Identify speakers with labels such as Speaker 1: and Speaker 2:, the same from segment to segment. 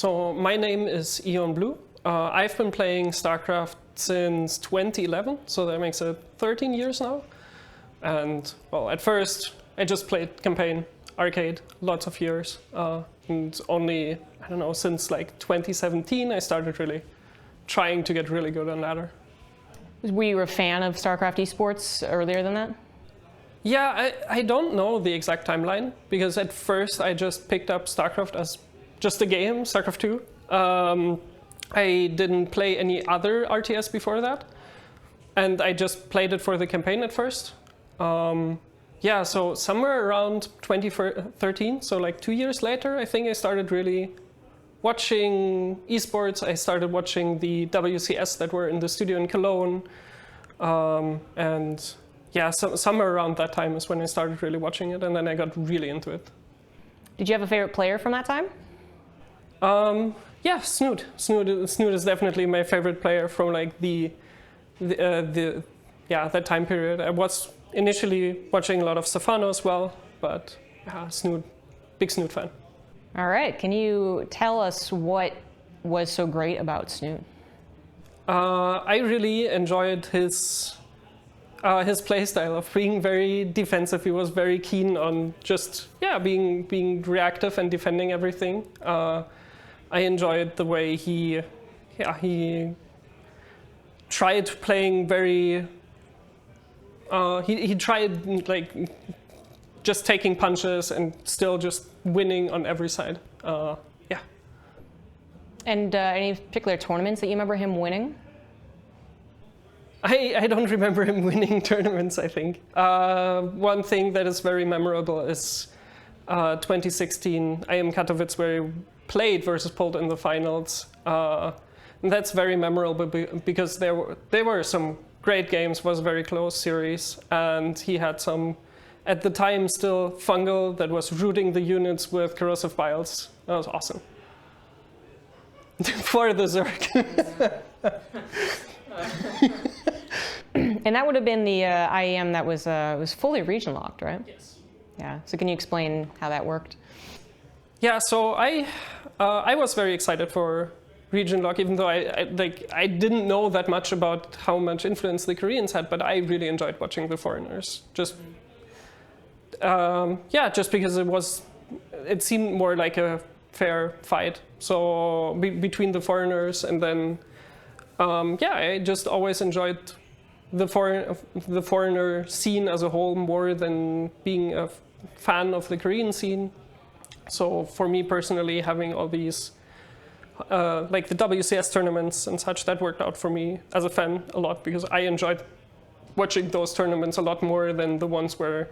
Speaker 1: So my name is Eonblu. I've been playing StarCraft since 2011, so that makes it 13 years now. And well, at first I just played campaign, arcade, lots of years. And only, I don't know, since like 2017 I started really trying to get really good on ladder.
Speaker 2: Were you a fan of StarCraft Esports earlier than that?
Speaker 1: Yeah, I don't know the exact timeline, because at first I just picked up StarCraft as just a game, StarCraft 2. I didn't play any other RTS before that, and I just played it for the campaign at first. Yeah, so somewhere around 2013, so like 2 years later, I think I started really watching esports. I started watching the WCS that were in the studio in Cologne, and yeah, somewhere around that time is when I started really watching it, and then I got really into it.
Speaker 2: Did you have a favorite player from that time?
Speaker 1: Yeah, Snute. Snute is definitely my favorite player from like that time period. I was initially watching a lot of Stefano as well, but yeah, Snute, big Snute fan.
Speaker 2: All right, can you tell us what was so great about Snute?
Speaker 1: I really enjoyed his playstyle of being very defensive. He was very keen on just being reactive and defending everything. I enjoyed the way he tried playing very. He tried like just taking punches and still just winning on every side. Yeah.
Speaker 2: And any particular tournaments that you remember him winning?
Speaker 1: I don't remember him winning tournaments, I think. One thing that is very memorable is 2016 IM Katowice, where he played versus Poland in the finals. And that's very memorable because there were some great games. It was a very close series, and he had some, at the time still, fungal that was rooting the units with corrosive biles. That was awesome. For the Zerg.
Speaker 2: And that would have been the IEM that was fully region locked, right?
Speaker 1: Yes.
Speaker 2: Yeah. So can you explain how that worked?
Speaker 1: Yeah. So I was very excited for region lock, even though I didn't know that much about how much influence the Koreans had, but I really enjoyed watching the foreigners. Just just because it seemed more like a fair fight. So between the foreigners, and then I just always enjoyed the foreigner scene as a whole more than being a fan of the Korean scene. So for me personally, having all these like the WCS tournaments and such, that worked out for me as a fan a lot, because I enjoyed watching those tournaments a lot more than the ones where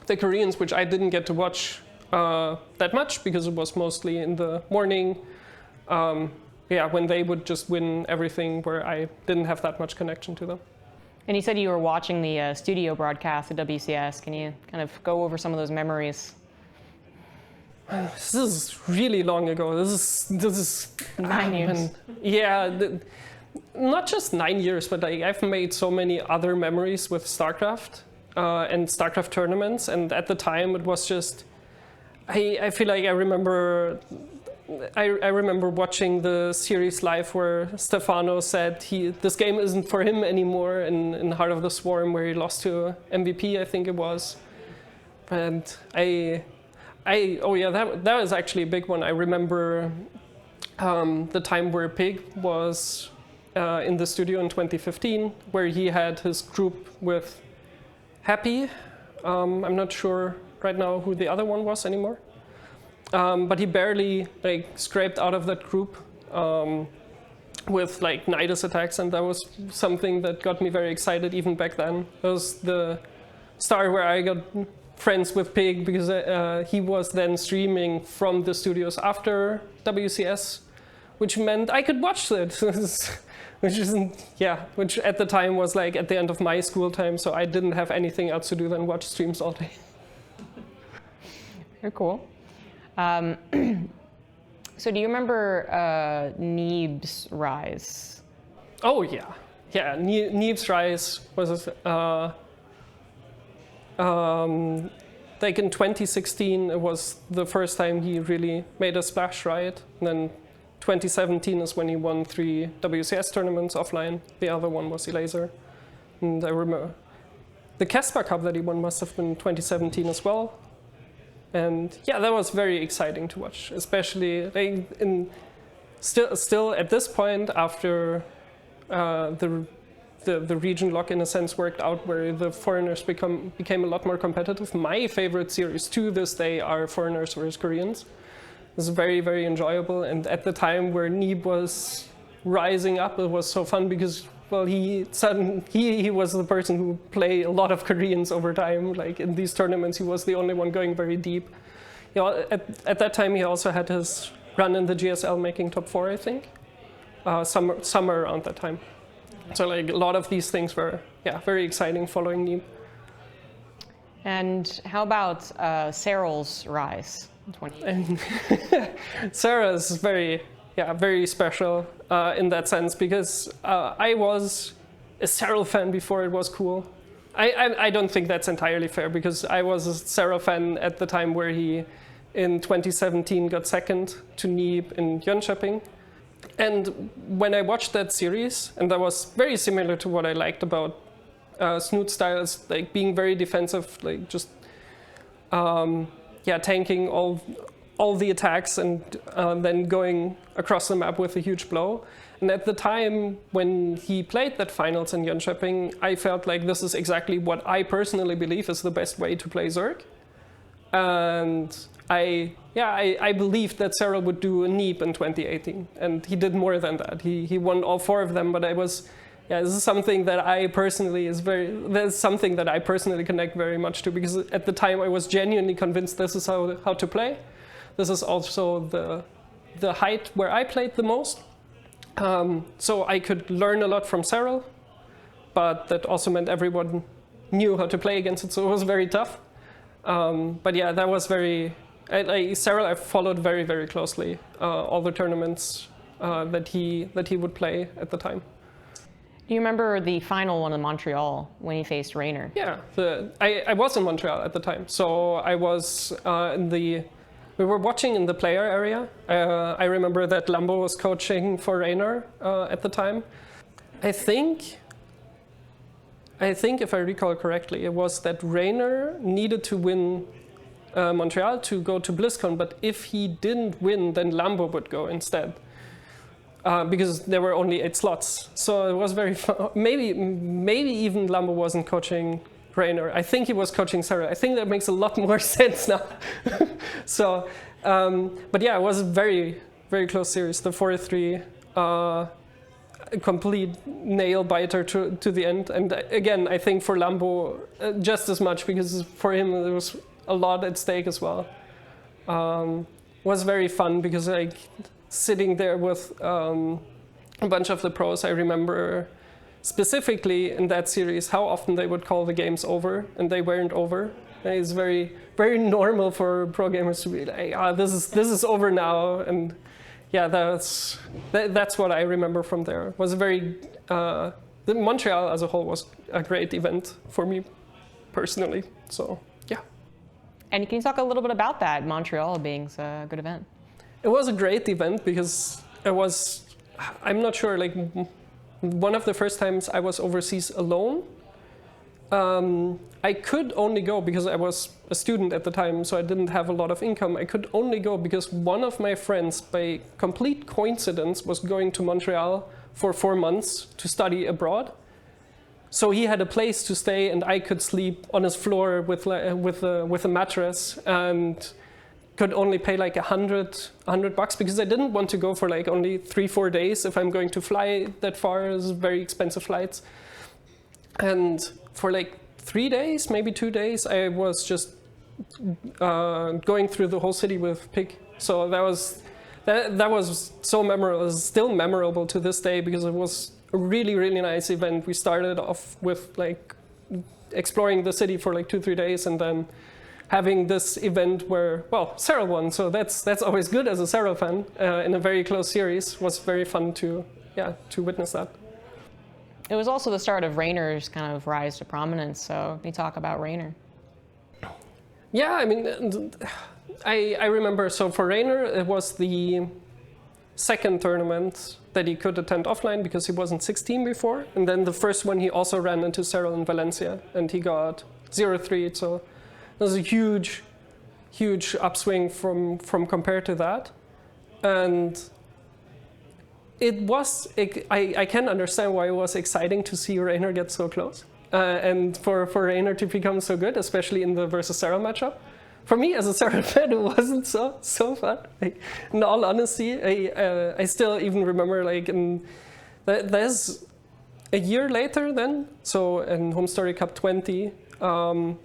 Speaker 1: the Koreans, which I didn't get to watch that much because it was mostly in the morning. When they would just win everything, where I didn't have that much connection to them.
Speaker 2: And you said you were watching the studio broadcast at WCS. Can you kind of go over some of those memories?
Speaker 1: This is really long ago. This is
Speaker 2: 9 years.
Speaker 1: Not just 9 years, but like I've made so many other memories with StarCraft and StarCraft tournaments. And at the time, it was just I feel like I remember watching the series live where Stefano said this game isn't for him anymore in Heart of the Swarm, where he lost to MVP, I think it was. And that was actually a big one. I remember the time where Pig was in the studio in 2015, where he had his group with Happy. I'm not sure right now who the other one was anymore. But he barely scraped out of that group with like Nidus attacks, and that was something that got me very excited even back then. It was the start where I got friends with Pig, because he was then streaming from the studios after WCS, which meant I could watch it, which at the time was like at the end of my school time, so I didn't have anything else to do than watch streams all day.
Speaker 2: Very cool. So do you remember Neeb's rise?
Speaker 1: Oh yeah. Neeb's rise was like in 2016, it was the first time he really made a splash, right? And then 2017 is when he won 3 WCS tournaments offline. The other one was Elaser. And I remember the Casper Cup that he won must have been 2017 as well. And yeah, that was very exciting to watch, especially like still at this point after the region lock in a sense worked out, where the foreigners became a lot more competitive. My favorite series to this day are foreigners versus Koreans. It was very, very enjoyable, and at the time where Neeb was rising up, it was so fun because, well, he was the person who played a lot of Koreans over time. Like in these tournaments, he was the only one going very deep. You know, at that time, he also had his run in the GSL, making top 4, I think, somewhere around that time. So like a lot of these things were, yeah, very exciting following Neeb.
Speaker 2: And how about Serral's rise in 2018?
Speaker 1: Serral is very special in that sense, because I was a Serral fan before it was cool. I don't think that's entirely fair, because I was a Serral fan at the time where he, in 2017, got second to Neeb in Jönköping. And when I watched that series, and that was very similar to what I liked about Snoot's styles, like being very defensive, like just tanking all the attacks and then going across the map with a huge blow. And at the time when he played that finals in Jönköping, I felt like this is exactly what I personally believe is the best way to play Zerg. And I believed that Serral would do a Neeb in 2018, and he did more than that. He won all 4 of them, but this is something that I personally connect very much to, because at the time I was genuinely convinced this is how to play. This is also the height where I played the most. So I could learn a lot from Serral, but that also meant everyone knew how to play against it, so it was very tough. But yeah, that was very... Serral I followed very, very closely, all the tournaments that he would play at the time.
Speaker 2: Do you remember the final one in Montreal when he faced Reynor?
Speaker 1: Yeah, I was in Montreal at the time, so I was we were watching in the player area. I remember that Lambo was coaching for Reynor at the time. I think if I recall correctly, it was that Reynor needed to win Montreal to go to BlizzCon, but if he didn't win, then Lambo would go instead, because there were only 8 slots. So it was very fun. Maybe even Lambo wasn't coaching Reynor. I think he was coaching Serral. I think that makes a lot more sense now. So, but yeah, it was a very, very close series. The 4-3, complete nail biter to the end. And again, I think for Lambo just as much, because for him there was a lot at stake as well. Was very fun, because like sitting there with a bunch of the pros, I remember specifically in that series how often they would call the games over, and they weren't over. And it's very, very normal for pro gamers to be like, this is over now. And yeah, that's what I remember from there. It was very the Montreal as a whole was a great event for me personally. So yeah.
Speaker 2: And can you talk a little bit about that, Montreal being a good event?
Speaker 1: It was a great event because it was, I'm not sure, like one of the first times I was overseas alone. I could only go because I was a student at the time, so I didn't have a lot of income. I could only go because one of my friends, by complete coincidence, was going to Montreal for 4 months to study abroad. So he had a place to stay, and I could sleep on his floor with a mattress, and could only pay like $100 because I didn't want to go for like only 3-4 days. If I'm going to fly that far, it's very expensive flights. And for like 3 days, maybe 2 days, I was just going through the whole city with Pig. So that was so memorable. It's still memorable to this day because it was a really, really nice event. We started off with like exploring the city for like 2-3 days, and then having this event where, well, Serral won. So that's always good as a Serral fan in a very close series. Was very fun to witness that.
Speaker 2: It was also the start of Reynor's kind of rise to prominence. So can you talk about Reynor?
Speaker 1: Yeah, I mean, I remember, so for Reynor, it was the second tournament that he could attend offline because he wasn't 16 before. And then the first one he also ran into Serral in Valencia and he got 0-3. So it was a huge upswing from compared to that. And it was, I can understand why it was exciting to see Reynor get so close. And for Reynor to become so good, especially in the versus Serral matchup. For me, as a Serral fan, it wasn't so fun. Like, in all honesty, I still even remember, like, there's a year later then, so in HomeStory Cup 20,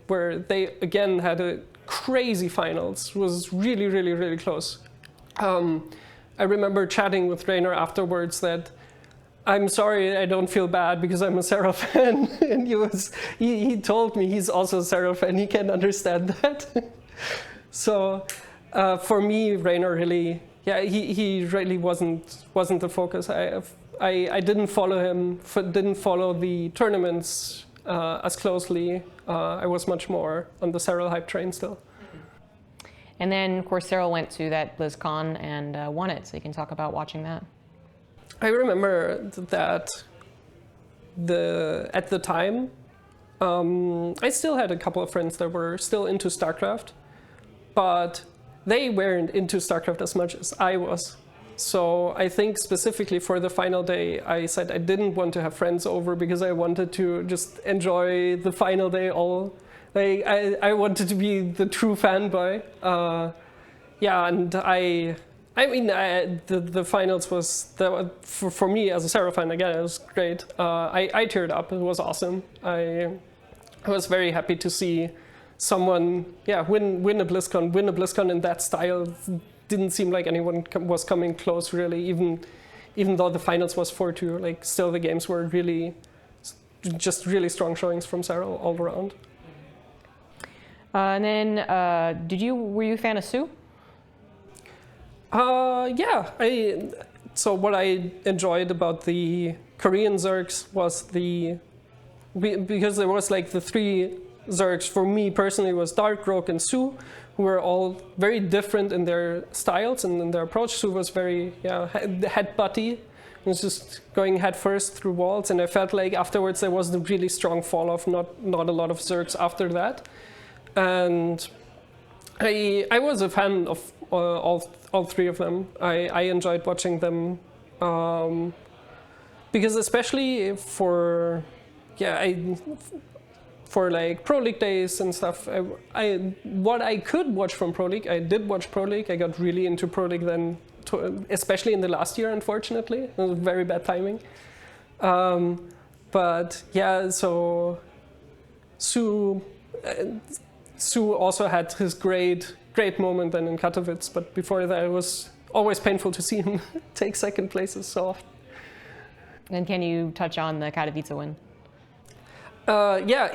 Speaker 1: where they again had a crazy finals. It was really close. I remember chatting with Reynor afterwards that I'm sorry, I don't feel bad because I'm a Serral fan. And he told me he's also a Serral fan. He can understand that. So for me, Reynor really, yeah, he really wasn't the focus. I didn't follow him, didn't follow the tournaments as closely. I was much more on the Serral hype train still.
Speaker 2: And then, of course, Serral went to that BlizzCon and won it. So you can talk about watching that.
Speaker 1: I remember that at the time, I still had a couple of friends that were still into StarCraft, but they weren't into StarCraft as much as I was. So I think specifically for the final day, I said I didn't want to have friends over because I wanted to just enjoy the final day all. I wanted to be the true fanboy. Yeah, and I mean, the finals was, for me as a Serral fan, again, it was great. I teared up, it was awesome. I was very happy to see someone, yeah, win a BlizzCon in that style. Didn't seem like anyone was coming close, really, even though the finals was 4-2, like, still the games were just really strong showings from Serral all around.
Speaker 2: And then, were you a fan of soO?
Speaker 1: Yeah, so what I enjoyed about the Korean Zergs was because there was like the three Zergs, for me personally, was Dark, Rogue, and soO, who were all very different in their styles and in their approach. soO was very, yeah, headbutty. It was just going head first through walls, and I felt like afterwards there was a really strong fall off, not a lot of Zergs after that. And I was a fan of all three of them. I enjoyed watching them because especially for like Pro League days and stuff, what I could watch from Pro League, I did watch Pro League. I got really into Pro League then, especially in the last year, unfortunately. It was very bad timing. But yeah, so soO also had his great moment then in Katowice, but before that it was always painful to see him take second places so often.
Speaker 2: And can you touch on the Katowice win?
Speaker 1: Yeah,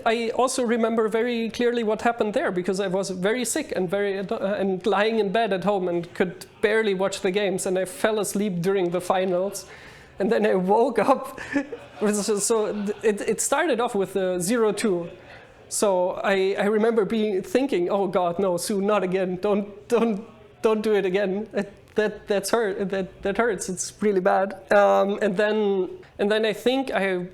Speaker 1: I also remember very clearly what happened there because I was very sick and lying in bed at home and could barely watch the games, and I fell asleep during the finals, and then I woke up. So it started off with a 0-2. So I remember thinking, oh God, no, soO, not again! Don't do it again. That hurts. It's really bad. And then I think I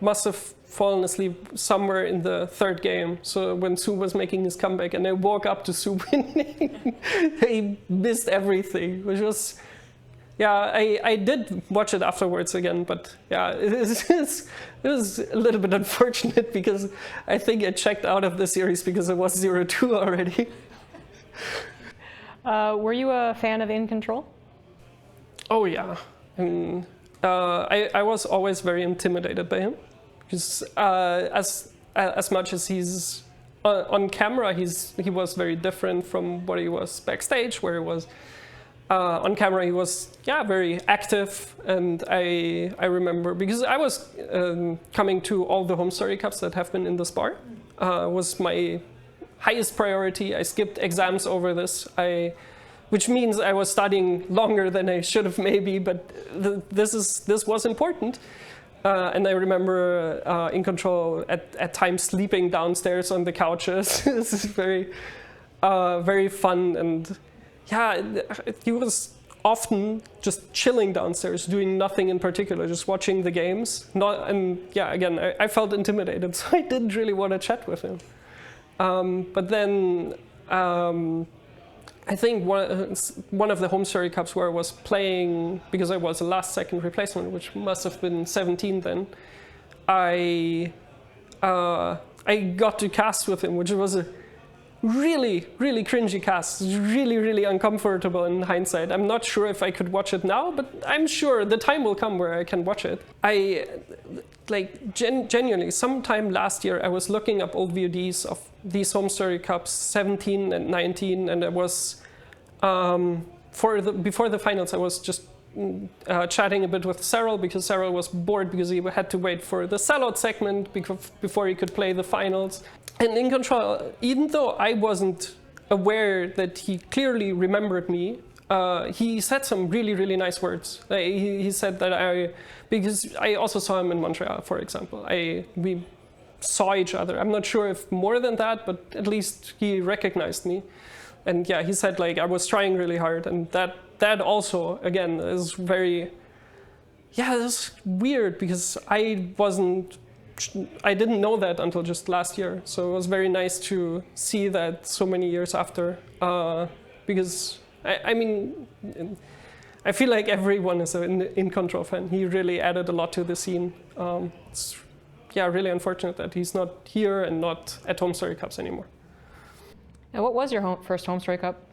Speaker 1: must have fallen asleep somewhere in the third game. So when soO was making his comeback, and I woke up to soO winning, I missed everything, which was. Yeah, I did watch it afterwards again, but yeah, it was a little bit unfortunate because I think I checked out of the series because it was 0-2 already.
Speaker 2: Were you a fan of In Control?
Speaker 1: Oh yeah, and I was always very intimidated by him because as much as he's on camera, he was very different from what he was backstage, where he was. On camera, he was very active, and I remember because I was coming to all the HomeStory Cups that have been in this bar. Was my highest priority. I skipped exams over this, which means I was studying longer than I should have maybe, but this was important. And I remember in control at times sleeping downstairs on the couches. This is very, very fun. And yeah, he was often just chilling downstairs, doing nothing in particular, just watching the games. And yeah, again, I felt intimidated, so I didn't really want to chat with him. But then I think one of the HomeStory Cups where I was playing, because I was a last-second replacement, which must have been 17 then, I got to cast with him, which was a really, really cringy cast. Really, really uncomfortable in hindsight. I'm not sure if I could watch it now, but I'm sure the time will come where I can watch it. Genuinely, sometime last year, I was looking up old VODs of these HomeStory Cups, 17 and 19, and I was, before the finals, I was just chatting a bit with Serral, because Serral was bored because he had to wait for the sellout segment before he could play the finals. And in control, even though I wasn't aware that he clearly remembered me, he said some really, really nice words. He said that because I also saw him in Montreal, for example. We saw each other. I'm not sure if more than that, but at least he recognized me. And yeah, he said I was trying really hard, and that also, again, is very, yeah, it's weird because I didn't know that until just last year. So it was very nice to see that so many years after, because I mean, I feel like everyone is an In Control fan. He really added a lot to the scene. It's really unfortunate that he's not here and not at HomeStory Cups anymore.
Speaker 2: Now, what was your first HomeStory Cup?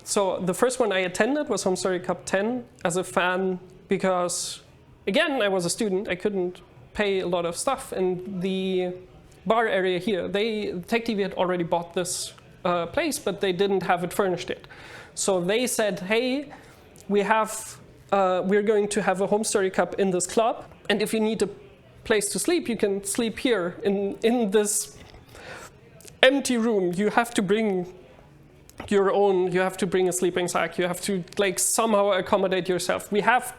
Speaker 1: So the first one I attended was HomeStory Cup 10 as a fan, because again, I was a student. I couldn't pay a lot of stuff, and the bar area here, Tech TV had already bought this place, but they didn't have it furnished yet. So they said, hey, we're going to have a HomeStory Cup in this club, and if you need a place to sleep, you can sleep here in this empty room. You have to bring your own, you have to bring a sleeping sack, you have to somehow accommodate yourself. We have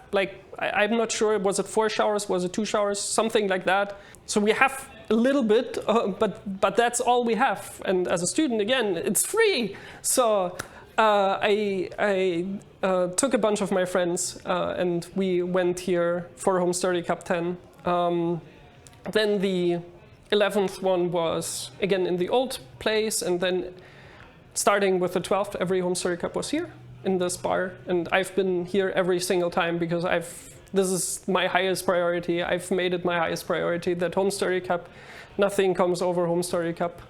Speaker 1: I'm not sure, was it 4 showers, was it 2 showers, something like that. So we have a little bit, but that's all we have. And as a student, again, it's free. So I took a bunch of my friends and we went here for HomeStory Cup 10. Then the 11th one was again in the old place, and then starting with the 12th, every HomeStory Cup was here in this bar, and I've been here every single time because this is my highest priority. I've made it my highest priority, that HomeStory Cup. Nothing comes over HomeStory Cup.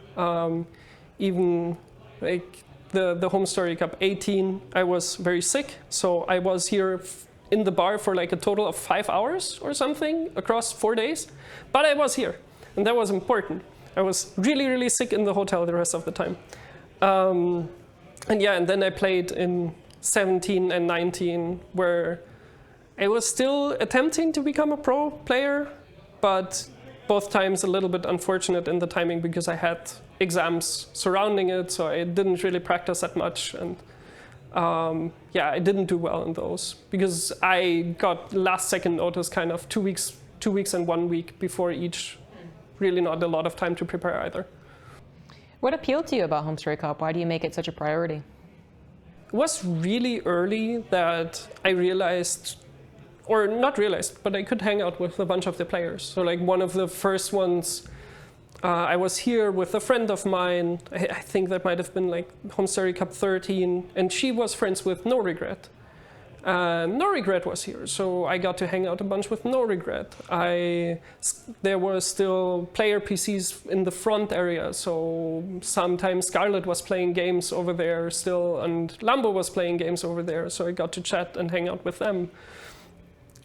Speaker 1: Even the HomeStory Cup 18, I was very sick, so I was here in the bar for a total of 5 hours or something across 4 days, but I was here, and that was important. I was really, really sick in the hotel the rest of the time. And then I played in 17 and 19, where I was still attempting to become a pro player, but both times a little bit unfortunate in the timing because I had exams surrounding it, so I didn't really practice that much. And I didn't do well in those because I got last-second notice, kind of 2 weeks and 1 week before each. Really not a lot of time to prepare either.
Speaker 2: What appealed to you about HomeStory Cup? Why do you make it such a priority?
Speaker 1: It was really early that I realized, or not realized, but I could hang out with a bunch of the players. So one of the first ones, I was here with a friend of mine. I think that might have been HomeStory Cup 13, and she was friends with No Regret. No Regret was here, so I got to hang out a bunch with No Regret. There were still player PCs in the front area, so sometimes Scarlet was playing games over there still, and Lambo was playing games over there, so I got to chat and hang out with them.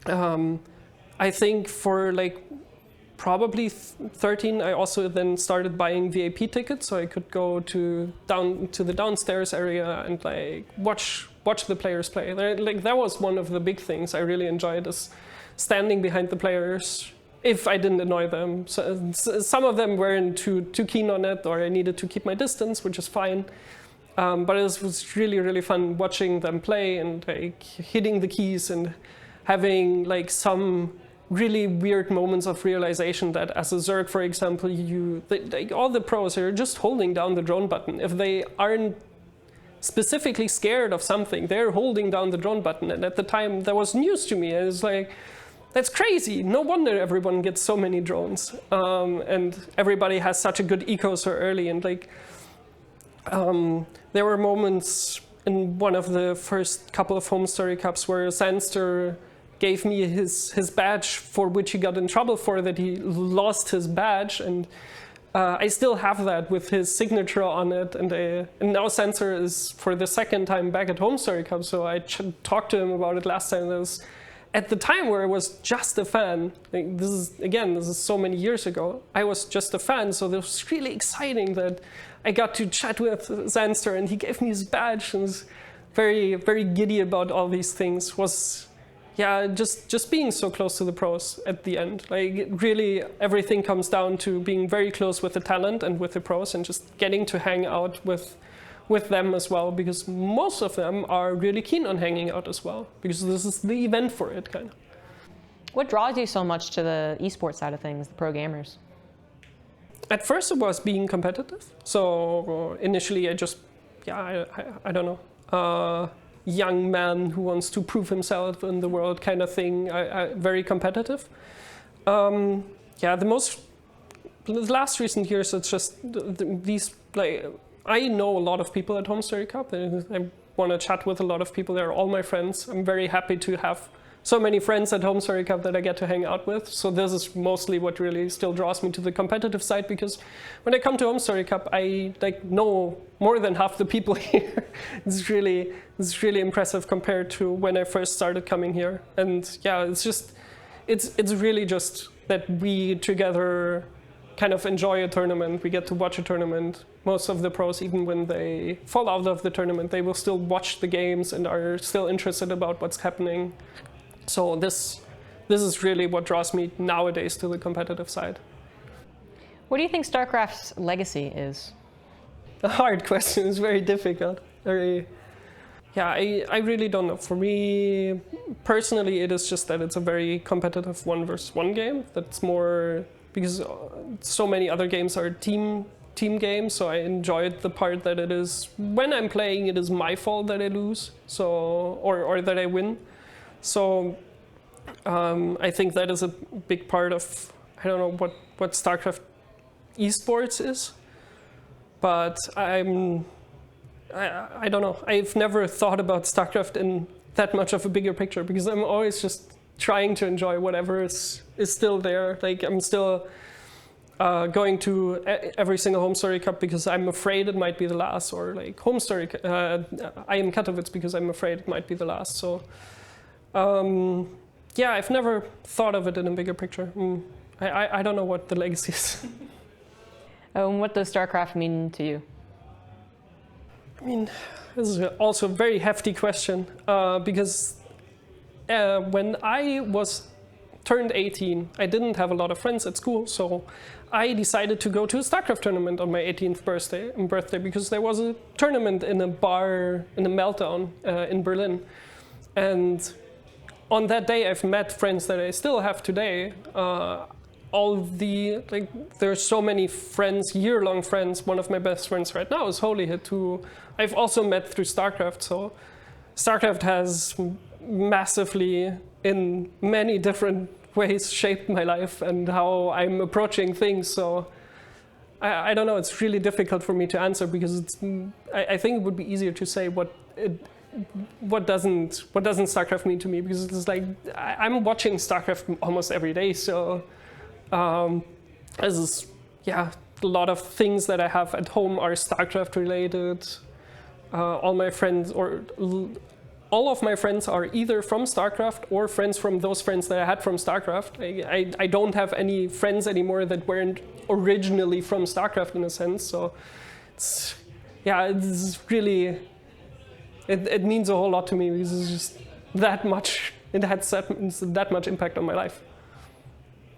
Speaker 1: I think for probably 13, I also then started buying VIP tickets, so I could go down to the downstairs area and watch the players play. That was one of the big things I really enjoyed, is standing behind the players if I didn't annoy them. So, some of them weren't too keen on it, or I needed to keep my distance, which is fine. But it was really, really fun watching them play and hitting the keys and having like some really weird moments of realization that as a Zerg, for example, all the pros are just holding down the drone button. If they aren't specifically scared of something, they're holding down the drone button. And at the time, that was news to me. It was like, that's crazy. No wonder everyone gets so many drones. And everybody has such a good eco so early. And like, there were moments in one of the first couple of HomeStory Cups where Sandster gave me his badge for which he got in trouble for, that he lost his badge. And I still have that with his signature on it, and now Sensor is for the second time back at HomeStory Cup, so I talked to him about it last time. That was at the time where I was just a fan. Like, this is so many years ago. I was just a fan, so it was really exciting that I got to chat with Sensor, and he gave me his badge, and was very, very giddy about all these things. Was just being so close to the pros at the end. Like, really, everything comes down to being very close with the talent and with the pros, and just getting to hang out with them as well, because most of them are really keen on hanging out as well, because this is the event for it, kind of.
Speaker 2: What draws you so much to the esports side of things, the pro gamers?
Speaker 1: At first it was being competitive. So initially I just, I don't know, young man who wants to prove himself in the world kind of thing, very competitive. The last recent years, it's just these, like, I know a lot of people at HomeStory Cup. I want to chat with a lot of people. They're all my friends. I'm very happy to have so many friends at HomeStory Cup that I get to hang out with. So this is mostly what really still draws me to the competitive side, because when I come to HomeStory Cup, I know more than half the people here. It's really impressive compared to when I first started coming here. And yeah, it's really just that we together kind of enjoy a tournament. We get to watch a tournament. Most of the pros, even when they fall out of the tournament, they will still watch the games and are still interested about what's happening. So this is really what draws me nowadays to the competitive side.
Speaker 2: What do you think StarCraft's legacy is?
Speaker 1: A hard question. It's very difficult. I really don't know. For me, personally, it is just that it's a very competitive 1v1 game. That's more because so many other games are team games. So I enjoyed the part that it is, when I'm playing, it is my fault that I lose, or that I win. So I think that is a big part of, I don't know what StarCraft Esports is, but I don't know. I've never thought about StarCraft in that much of a bigger picture, because I'm always just trying to enjoy whatever is still there. Like, I'm still going to every single HomeStory Cup because I'm afraid it might be the last, or like HomeStory, I am Katowice because I'm afraid it might be the last. So I've never thought of it in a bigger picture. I don't know what the legacy is.
Speaker 2: What does StarCraft mean to you?
Speaker 1: I mean, this is also a very hefty question, because when I was turned 18, I didn't have a lot of friends at school, so I decided to go to a StarCraft tournament on my 18th birthday, because there was a tournament in a bar in a Meltdown in Berlin. And on that day, I've met friends that I still have today. There's so many friends, year-long friends. One of my best friends right now is Holyhit, who I've also met through StarCraft. So StarCraft has massively, in many different ways, shaped my life and how I'm approaching things. So I don't know, it's really difficult for me to answer, because I think it would be easier to say what doesn't StarCraft mean to me, because it's like I'm watching StarCraft almost every day. So this is, a lot of things that I have at home are StarCraft related. All of my friends are either from StarCraft or friends from those friends that I had from StarCraft. I don't have any friends anymore that weren't originally from StarCraft, in a sense. So it's really, it means a whole lot to me, because it's just that much, it had that much impact on my life.